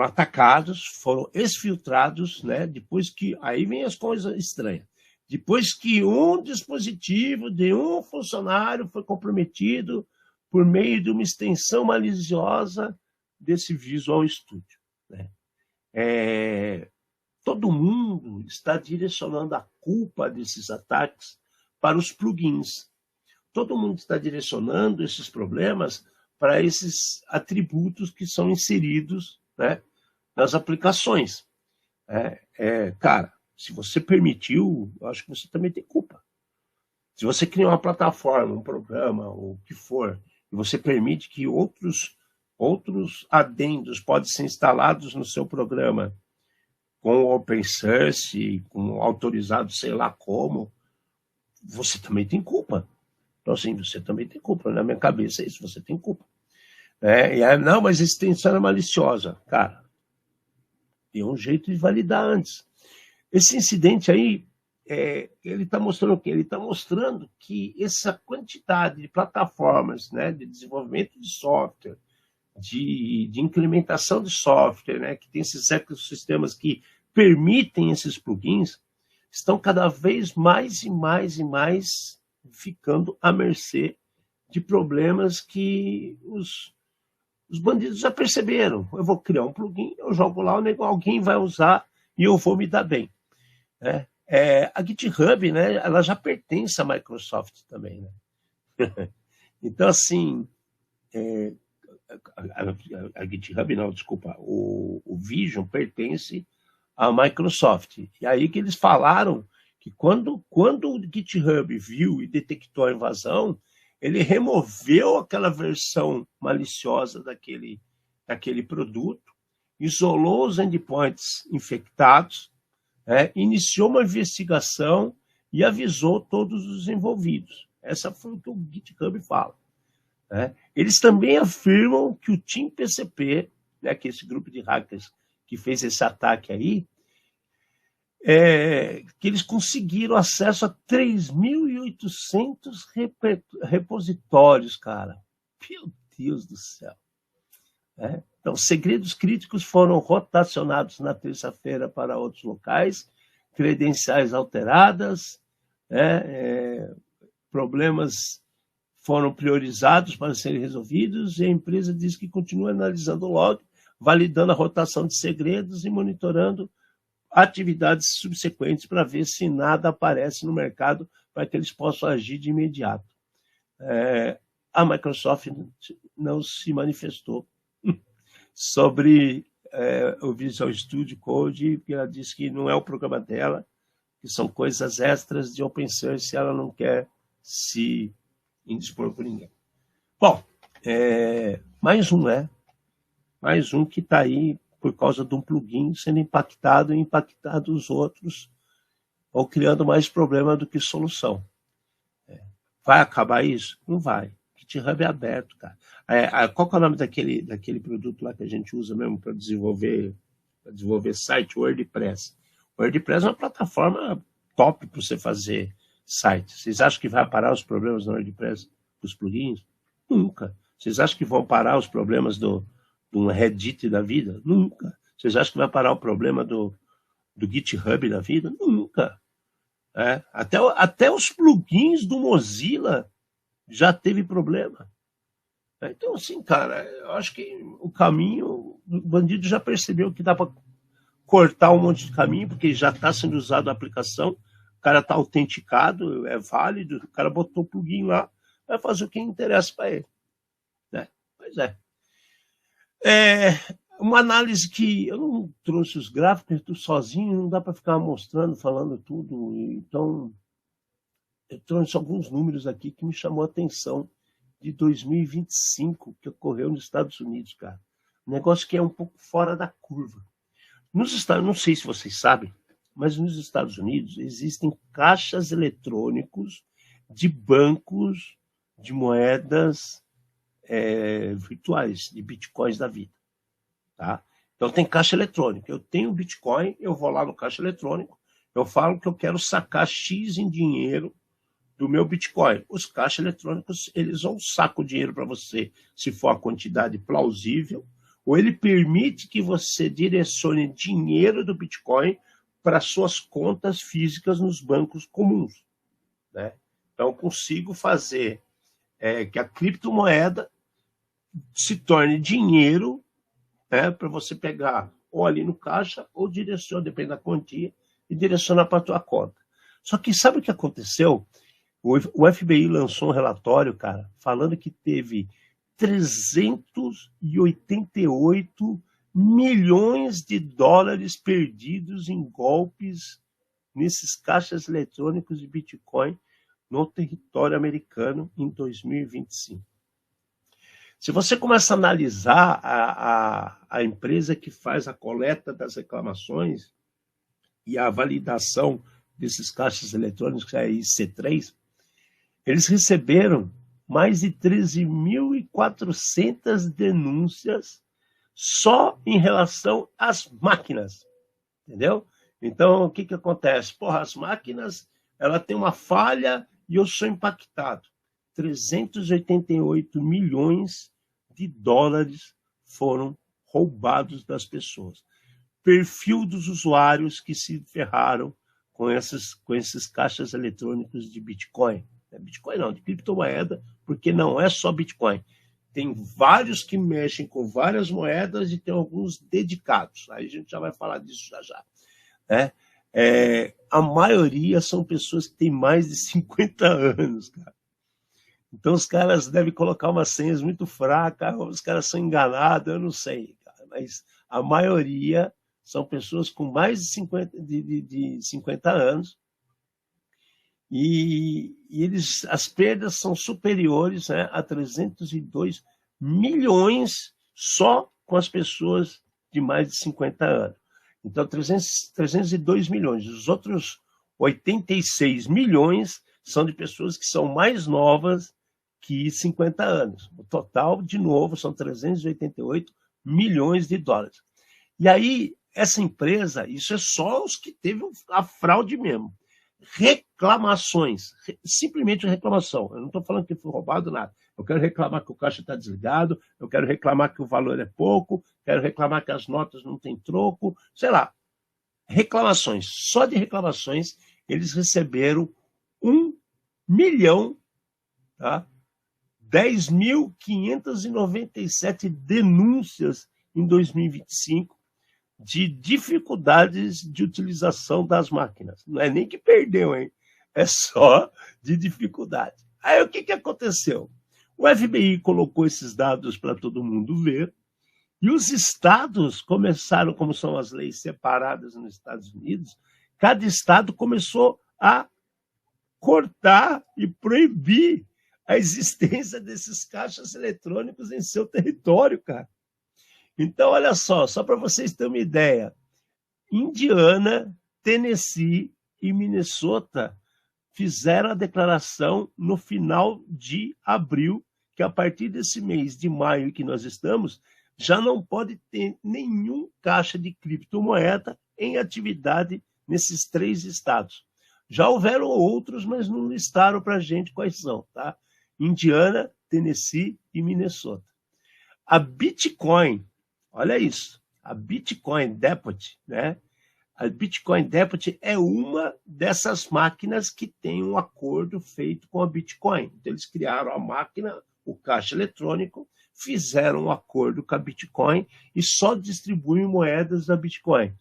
atacados, foram exfiltrados, né? Depois que, aí vem as coisas estranhas, depois que um dispositivo de um funcionário foi comprometido por meio de uma extensão maliciosa desse Visual Studio, né? Todo mundo está direcionando a culpa desses ataques para os plugins. Todo mundo está direcionando esses problemas para esses atributos que são inseridos, né, nas aplicações. Cara, se você permitiu, eu acho que você também tem culpa. Se você cria uma plataforma, um programa, ou o que for, e você permite que outros adendos podem ser instalados no seu programa com open source, com autorizado sei lá como, você também tem culpa. Então, assim, você também tem culpa. Na minha cabeça é isso, você tem culpa. Não, mas a extensão é maliciosa. Cara, tem um jeito de validar antes. Esse incidente aí, ele está mostrando o quê? Ele está mostrando que essa quantidade de plataformas, né, de desenvolvimento de software, de implementação de software, né, que tem esses ecossistemas que permitem esses plugins, estão cada vez mais e mais e mais ficando à mercê de problemas que os bandidos já perceberam. Eu vou criar um plugin, eu jogo lá, alguém vai usar e eu vou me dar bem, né? A GitHub, né, ela já pertence à Microsoft também, né? Então, assim, a GitHub não, desculpa, o Vision pertence à Microsoft. E aí que eles falaram que quando o GitHub viu e detectou a invasão, ele removeu aquela versão maliciosa daquele produto, isolou os endpoints infectados, iniciou uma investigação e avisou todos os envolvidos. Essa foi o que o GitHub fala. Eles também afirmam que o Team PCP, né, que é esse grupo de hackers que fez esse ataque aí, que eles conseguiram acesso a 3.800 repositórios, cara. Meu Deus do céu. Então, segredos críticos foram rotacionados na terça-feira para outros locais, credenciais alteradas, problemas foram priorizados para serem resolvidos e a empresa diz que continua analisando o log, validando a rotação de segredos e monitorando atividades subsequentes para ver se nada aparece no mercado para que eles possam agir de imediato. A Microsoft não se manifestou sobre o Visual Studio Code, porque ela disse que não é o programa dela, que são coisas extras de open source e ela não quer se indispor por ninguém. Bom, mais um que está aí por causa de um plugin sendo impactado e impactado os outros, ou criando mais problema do que solução. Vai acabar isso? Não vai. GitHub é aberto, cara. Qual que é o nome daquele produto lá que a gente usa mesmo para desenvolver site? WordPress. WordPress é uma plataforma top para você fazer site. Vocês acham que vai parar os problemas no WordPress dos plugins? Nunca. Vocês acham que vão parar os problemas de um Reddit da vida? Nunca. Vocês acham que vai parar o problema do GitHub da vida? Nunca. Até os plugins do Mozilla já teve problema. Então, assim, cara, eu acho que o caminho, o bandido já percebeu que dá para cortar um monte de caminho, porque já está sendo usado a aplicação, o cara está autenticado, é válido, o cara botou o plugin lá, vai fazer o que interessa para ele. Né? Pois é. Uma análise que eu não trouxe os gráficos, eu estou sozinho, não dá para ficar mostrando, falando tudo, então eu trouxe alguns números aqui que me chamou a atenção de 2025, que ocorreu nos Estados Unidos, cara. Um negócio que é um pouco fora da curva. Não sei se vocês sabem, mas nos Estados Unidos existem caixas eletrônicos de bancos de moedas virtuais, de bitcoins da vida. Tá? Então tem caixa eletrônica. Eu tenho Bitcoin, eu vou lá no caixa eletrônico, eu falo que eu quero sacar X em dinheiro do meu Bitcoin. Os caixas eletrônicos, eles vão sacar o dinheiro para você, se for a quantidade plausível, ou ele permite que você direcione dinheiro do Bitcoin para suas contas físicas nos bancos comuns. Né? Então, eu consigo fazer que a criptomoeda se torne dinheiro para você pegar ou ali no caixa, ou direciona, depende da quantia, e direciona para a tua conta. Só que sabe o que aconteceu? O FBI lançou um relatório, cara, falando que teve 388 milhões de dólares perdidos em golpes nesses caixas eletrônicos de Bitcoin no território americano em 2025. Se você começa a analisar a empresa que faz a coleta das reclamações e a validação desses caixas eletrônicos, que é a IC3, eles receberam mais de 13.400 denúncias só em relação às máquinas, entendeu? Então, o que acontece? As máquinas, ela tem uma falha e eu sou impactado. 388 milhões de dólares foram roubados das pessoas. Perfil dos usuários que se ferraram com esses caixas eletrônicos de Bitcoin. Bitcoin não, de criptomoeda, porque não é só Bitcoin. Tem vários que mexem com várias moedas e tem alguns dedicados. Aí a gente já vai falar disso já. A maioria são pessoas que têm mais de 50 anos, cara. Então os caras devem colocar umas senhas muito fracas, os caras são enganados, eu não sei, cara. Mas a maioria são pessoas com mais de 50 anos e as perdas são superiores a 302 milhões só com as pessoas de mais de 50 anos. Então, 302 milhões. Os outros 86 milhões são de pessoas que são mais novas que 50 anos. O total, de novo, são 388 milhões de dólares. E aí, essa empresa, isso é só os que teve a fraude mesmo. Reclamações, simplesmente reclamação. Eu não estou falando que foi roubado nada. Eu quero reclamar que o caixa está desligado, eu quero reclamar que o valor é pouco, quero reclamar que as notas não têm troco, sei lá. Reclamações. Só de reclamações, eles receberam 1 milhão, tá? 10.597 denúncias em 2025 de dificuldades de utilização das máquinas. Não é nem que perdeu, hein? É só de dificuldade. Aí o que aconteceu? O FBI colocou esses dados para todo mundo ver e os estados começaram, como são as leis separadas nos Estados Unidos, cada estado começou a cortar e proibir a existência desses caixas eletrônicos em seu território, cara. Então, olha só para vocês terem uma ideia, Indiana, Tennessee e Minnesota fizeram a declaração no final de abril, que a partir desse mês de maio que nós estamos, já não pode ter nenhum caixa de criptomoeda em atividade nesses 3 estados. Já houveram outros, mas não listaram para a gente quais são, tá? Indiana, Tennessee e Minnesota. A Bitcoin, olha isso, a Bitcoin Depot, né? A Bitcoin Depot é uma dessas máquinas que tem um acordo feito com a Bitcoin. Então, eles criaram a máquina, o caixa eletrônico, fizeram um acordo com a Bitcoin e só distribuem moedas da Bitcoin.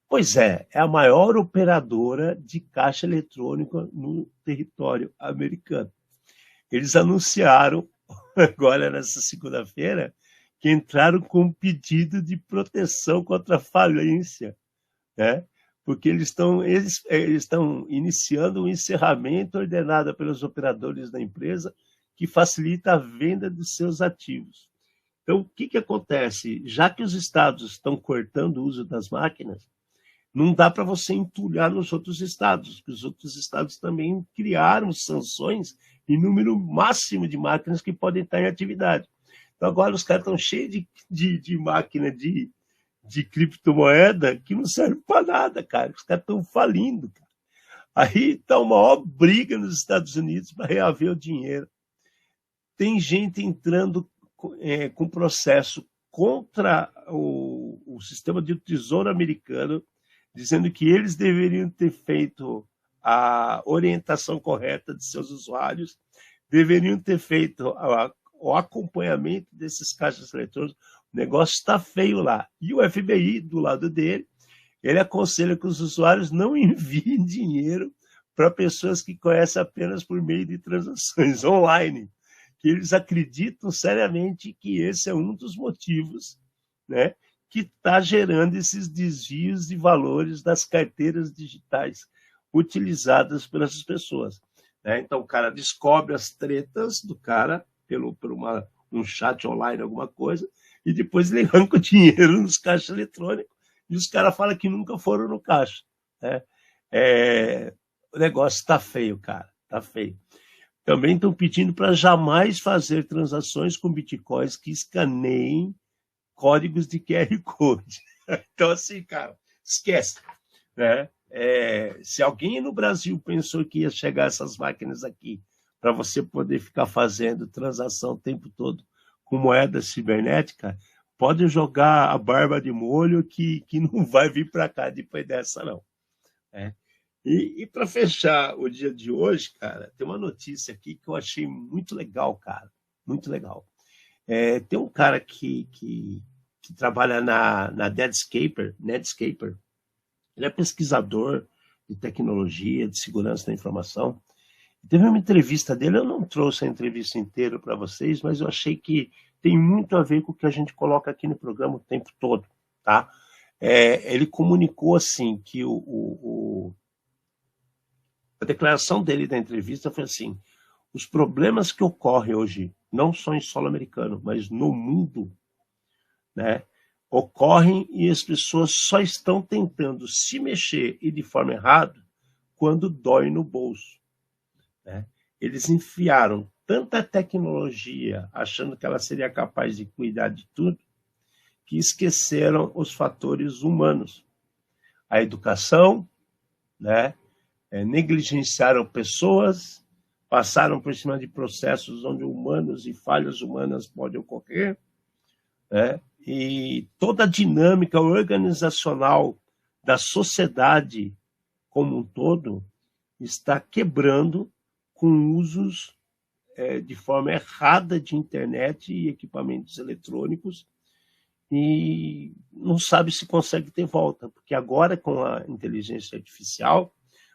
Pois é a maior operadora de caixa eletrônico no território americano. Eles anunciaram, agora nessa segunda-feira, que entraram com um pedido de proteção contra a falência, né? Porque eles estão iniciando um encerramento ordenado pelos operadores da empresa que facilita a venda dos seus ativos. Então, o que acontece? Já que os estados estão cortando o uso das máquinas, não dá para você entulhar nos outros estados, porque os outros estados também criaram sanções em número máximo de máquinas que podem estar em atividade. Então, agora os caras estão cheios de máquina de criptomoeda que não serve para nada, cara. Os caras estão falindo, cara. Aí está uma maior briga nos Estados Unidos para reaver o dinheiro. Tem gente entrando com processo contra o sistema de tesouro americano, dizendo que eles deveriam ter feito a orientação correta de seus usuários, deveriam ter feito o acompanhamento desses caixas eletrônicos. O negócio está feio lá. E o FBI, do lado dele, ele aconselha que os usuários não enviem dinheiro para pessoas que conhecem apenas por meio de transações online, que eles acreditam seriamente que esse é um dos motivos, né, que está gerando esses desvios de valores das carteiras digitais utilizadas pelas pessoas, né? Então, o cara descobre as tretas do cara por um chat online, alguma coisa, e depois ele arranca o dinheiro nos caixas eletrônicos e os caras falam que nunca foram no caixa, né? O negócio está feio, cara, está feio. Também estão pedindo para jamais fazer transações com bitcoins que escaneiem códigos de QR Code. Então, assim, cara, esquece, né? Se alguém no Brasil pensou que ia chegar essas máquinas aqui para você poder ficar fazendo transação o tempo todo com moeda cibernética, pode jogar a barba de molho que não vai vir para cá depois dessa, não. E para fechar o dia de hoje, cara, tem uma notícia aqui que eu achei muito legal, cara, muito legal. Tem um cara que trabalha na Netscaper, ele é pesquisador de tecnologia, de segurança da informação. Teve uma entrevista dele, eu não trouxe a entrevista inteira para vocês, mas eu achei que tem muito a ver com o que a gente coloca aqui no programa o tempo todo, tá? Ele comunicou assim que a declaração dele da entrevista foi assim: os problemas que ocorrem hoje, não só em solo americano, mas no mundo, né, ocorrem e as pessoas só estão tentando se mexer e de forma errada quando dói no bolso, né? Eles enfiaram tanta tecnologia achando que ela seria capaz de cuidar de tudo, que esqueceram os fatores humanos, a educação, né? Negligenciaram pessoas, passaram por cima de processos onde humanos e falhas humanas podem ocorrer, né? E toda a dinâmica organizacional da sociedade como um todo está quebrando com usos de forma errada de internet e equipamentos eletrônicos, e não sabe se consegue ter volta, porque agora com a inteligência artificial,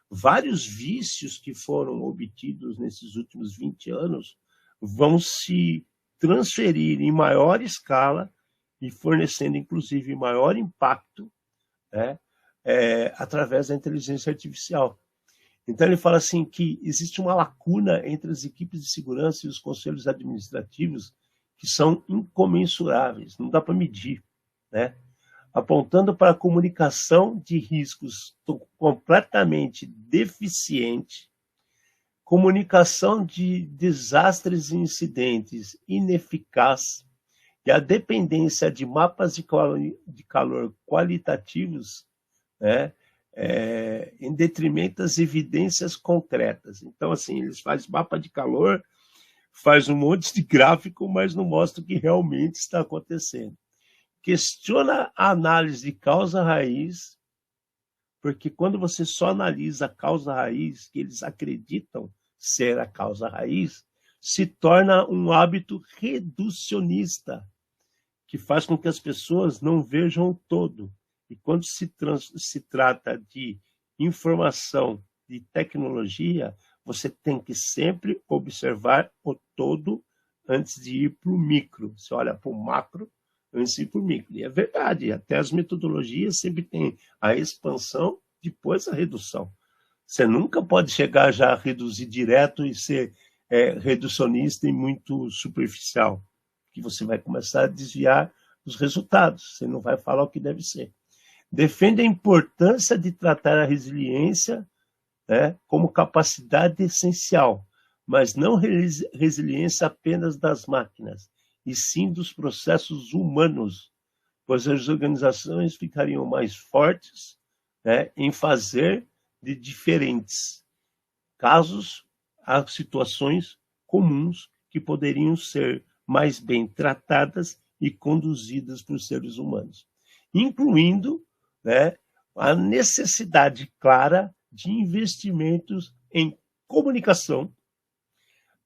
vários vícios que foram obtidos nesses últimos 20 anos vão se transferir em maior escala e fornecendo, inclusive, maior impacto, né, através da inteligência artificial. Então, ele fala assim que existe uma lacuna entre as equipes de segurança e os conselhos administrativos que são incomensuráveis, não dá para medir, né? Apontando para a comunicação de riscos completamente deficiente, comunicação de desastres e incidentes ineficaz, e a dependência de mapas de calor qualitativos, né, em detrimento das evidências concretas. Então, assim, eles fazem mapa de calor, faz um monte de gráfico, mas não mostra o que realmente está acontecendo. questiona a análise de causa-raiz, porque quando você só analisa a causa-raiz, que eles acreditam ser a causa-raiz, se torna um hábito reducionista, que faz com que as pessoas não vejam o todo. E quando se trata de informação, de tecnologia, você tem que sempre observar o todo antes de ir para o micro. Você olha para o macro antes de ir para o micro. E é verdade, até as metodologias sempre têm a expansão, depois a redução. Você nunca pode chegar já a reduzir direto e ser reducionista e muito superficial, que você vai começar a desviar os resultados, você não vai falar o que deve ser. Defende a importância de tratar a resiliência, né, como capacidade essencial, mas não resiliência apenas das máquinas, e sim dos processos humanos, pois as organizações ficariam mais fortes, né, em fazer de diferentes casos a situações comuns que poderiam ser mais bem tratadas e conduzidas por seres humanos, incluindo, né, a necessidade clara de investimentos em comunicação,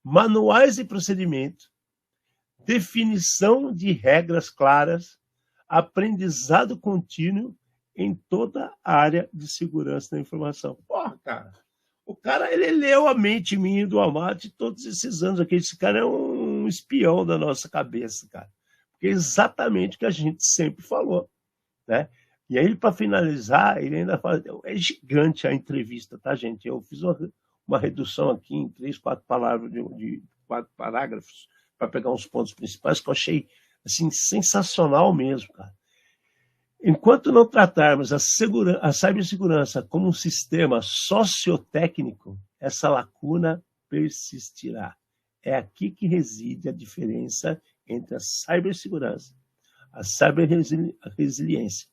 manuais de procedimento, definição de regras claras, aprendizado contínuo em toda a área de segurança da informação. Porra, cara, o cara, ele leu a mente minha do Amati todos esses anos aqui. Esse cara é um espião da nossa cabeça, cara. Porque é exatamente o que a gente sempre falou, né? E aí, para finalizar, ele ainda fala... É gigante a entrevista, tá, gente? Eu fiz uma redução aqui em 3, 4 palavras, de 4 parágrafos, para pegar uns pontos principais que eu achei, assim, sensacional mesmo, cara. Enquanto não tratarmos a cibersegurança como um sistema sociotécnico, essa lacuna persistirá. É aqui que reside a diferença entre a cibersegurança, a ciberresiliência.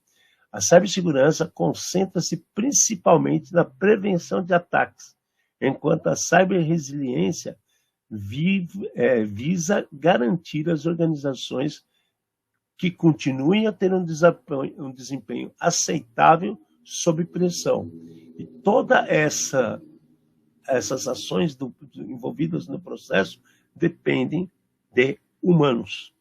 A cibersegurança concentra-se principalmente na prevenção de ataques, enquanto a ciberresiliência visa garantir as organizações que continuem a ter um desempenho aceitável sob pressão. E todas essas ações envolvidas no processo dependem de humanos.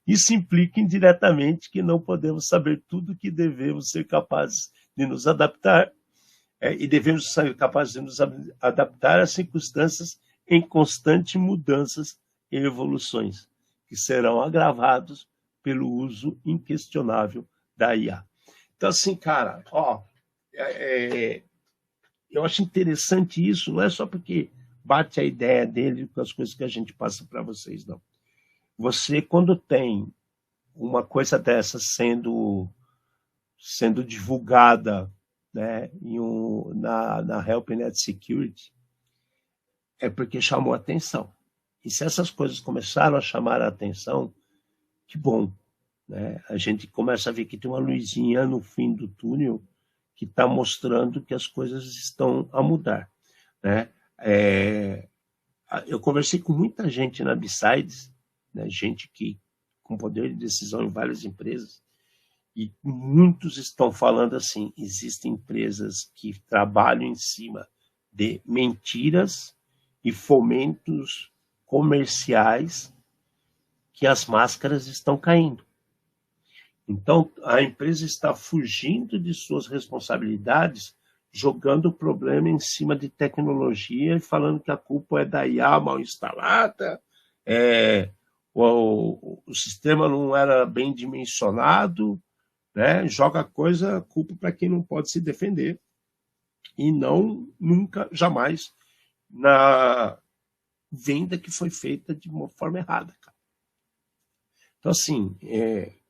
Isso implica indiretamente que não podemos saber tudo que devemos ser capazes de nos adaptar, e devemos ser capazes de nos adaptar às circunstâncias em constantes mudanças e evoluções, que serão agravados pelo uso inquestionável da IA. Então, assim, cara, eu acho interessante isso, não é só porque bate a ideia dele com as coisas que a gente passa para vocês, não. Você, quando tem uma coisa dessa sendo divulgada, né, na HelpNet Security, é porque chamou a atenção. E se essas coisas começaram a chamar a atenção, que bom, né? A gente começa a ver que tem uma luzinha no fim do túnel que está mostrando que as coisas estão a mudar, né? Eu conversei com muita gente na B-Sides, né? Gente que com poder de decisão em várias empresas, e muitos estão falando assim, existem empresas que trabalham em cima de mentiras e fomentos comerciais que as máscaras estão caindo. Então, a empresa está fugindo de suas responsabilidades, jogando o problema em cima de tecnologia e falando que a culpa é da IA mal instalada, o sistema não era bem dimensionado, né? Joga culpa para quem não pode se defender, e não, nunca, jamais, na venda que foi feita de uma forma errada, cara. Então, assim,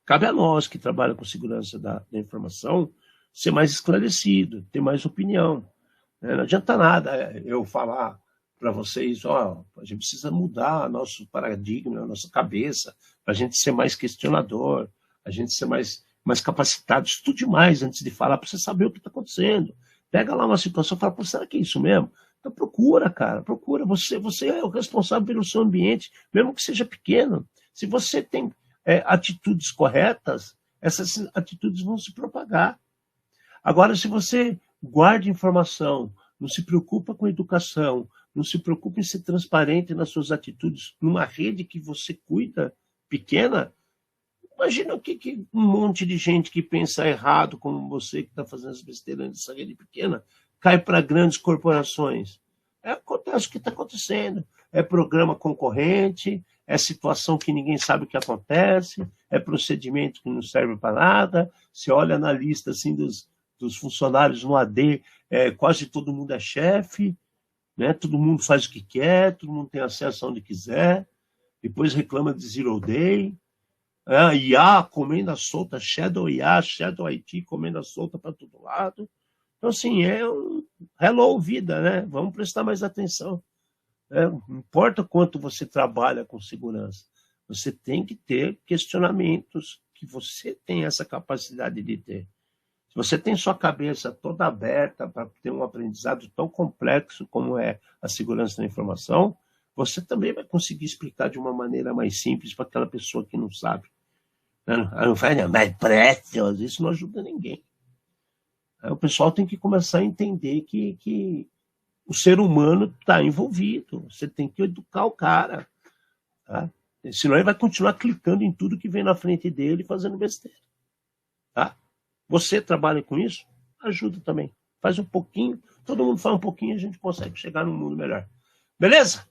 cabe a nós que trabalham com segurança da informação ser mais esclarecido, ter mais opinião. Né? Não adianta nada eu falar para vocês, a gente precisa mudar nosso paradigma, nossa cabeça, para a gente ser mais questionador, a gente ser mais capacitado, estude mais antes de falar, para você saber o que está acontecendo. Pega lá uma situação e fala, pô, será que é isso mesmo? Então procura, cara, procura. Você é o responsável pelo seu ambiente, mesmo que seja pequeno. Se você tem atitudes corretas, essas atitudes vão se propagar. Agora, se você guarda informação, não se preocupa com educação, não se preocupa em ser transparente nas suas atitudes, numa rede que você cuida, pequena, imagina o que um monte de gente que pensa errado, como você que está fazendo as besteiras nessa rede pequena, cai para grandes corporações. Acontece o que está acontecendo. É programa concorrente, é situação que ninguém sabe o que acontece, é procedimento que não serve para nada. Você olha na lista assim, dos funcionários no AD, quase todo mundo é chefe, né? Todo mundo faz o que quer, todo mundo tem acesso a onde quiser, depois reclama de Zero Day, IA, comenda solta, Shadow IA, Shadow IT, comenda solta para todo lado. Então, assim, hello vida, né? Vamos prestar mais atenção. Não importa quanto você trabalha com segurança, você tem que ter questionamentos que você tem essa capacidade de ter. Se você tem sua cabeça toda aberta para ter um aprendizado tão complexo como é a segurança da informação, você também vai conseguir explicar de uma maneira mais simples para aquela pessoa que não sabe. Não faz, mas precious, isso não ajuda ninguém. O pessoal tem que começar a entender que o ser humano está envolvido. Você tem que educar o cara. Tá? Senão ele vai continuar clicando em tudo que vem na frente dele e fazendo besteira. Tá? Você trabalha com isso? Ajuda também. Faz um pouquinho. Todo mundo faz um pouquinho e a gente consegue chegar num mundo melhor. Beleza?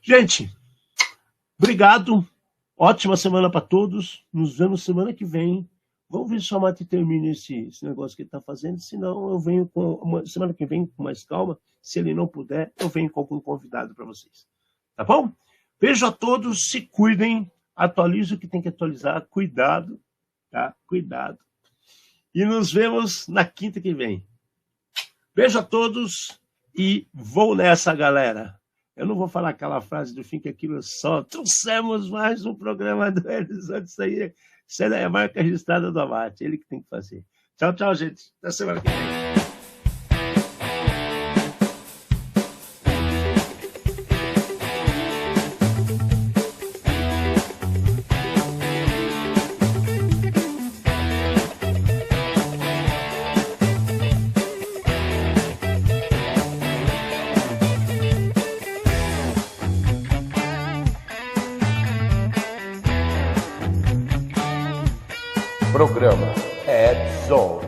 Gente, obrigado. Ótima semana para todos. Nos vemos semana que vem. Vamos ver se o Mate termina esse negócio que ele está fazendo. Senão eu venho semana que vem com mais calma. Se ele não puder, eu venho com algum convidado para vocês. Tá bom? Beijo a todos. Se cuidem. Atualize o que tem que atualizar. Cuidado. Tá? Cuidado. E nos vemos na quinta que vem. Beijo a todos e vou nessa, galera. Eu não vou falar aquela frase do fim que aquilo é só. Trouxemos mais um programa do Elisandro. Isso aí é a marca registrada do Amate. Ele que tem que fazer. Tchau, tchau, gente. Até semana que vem. Programa Ed Zone.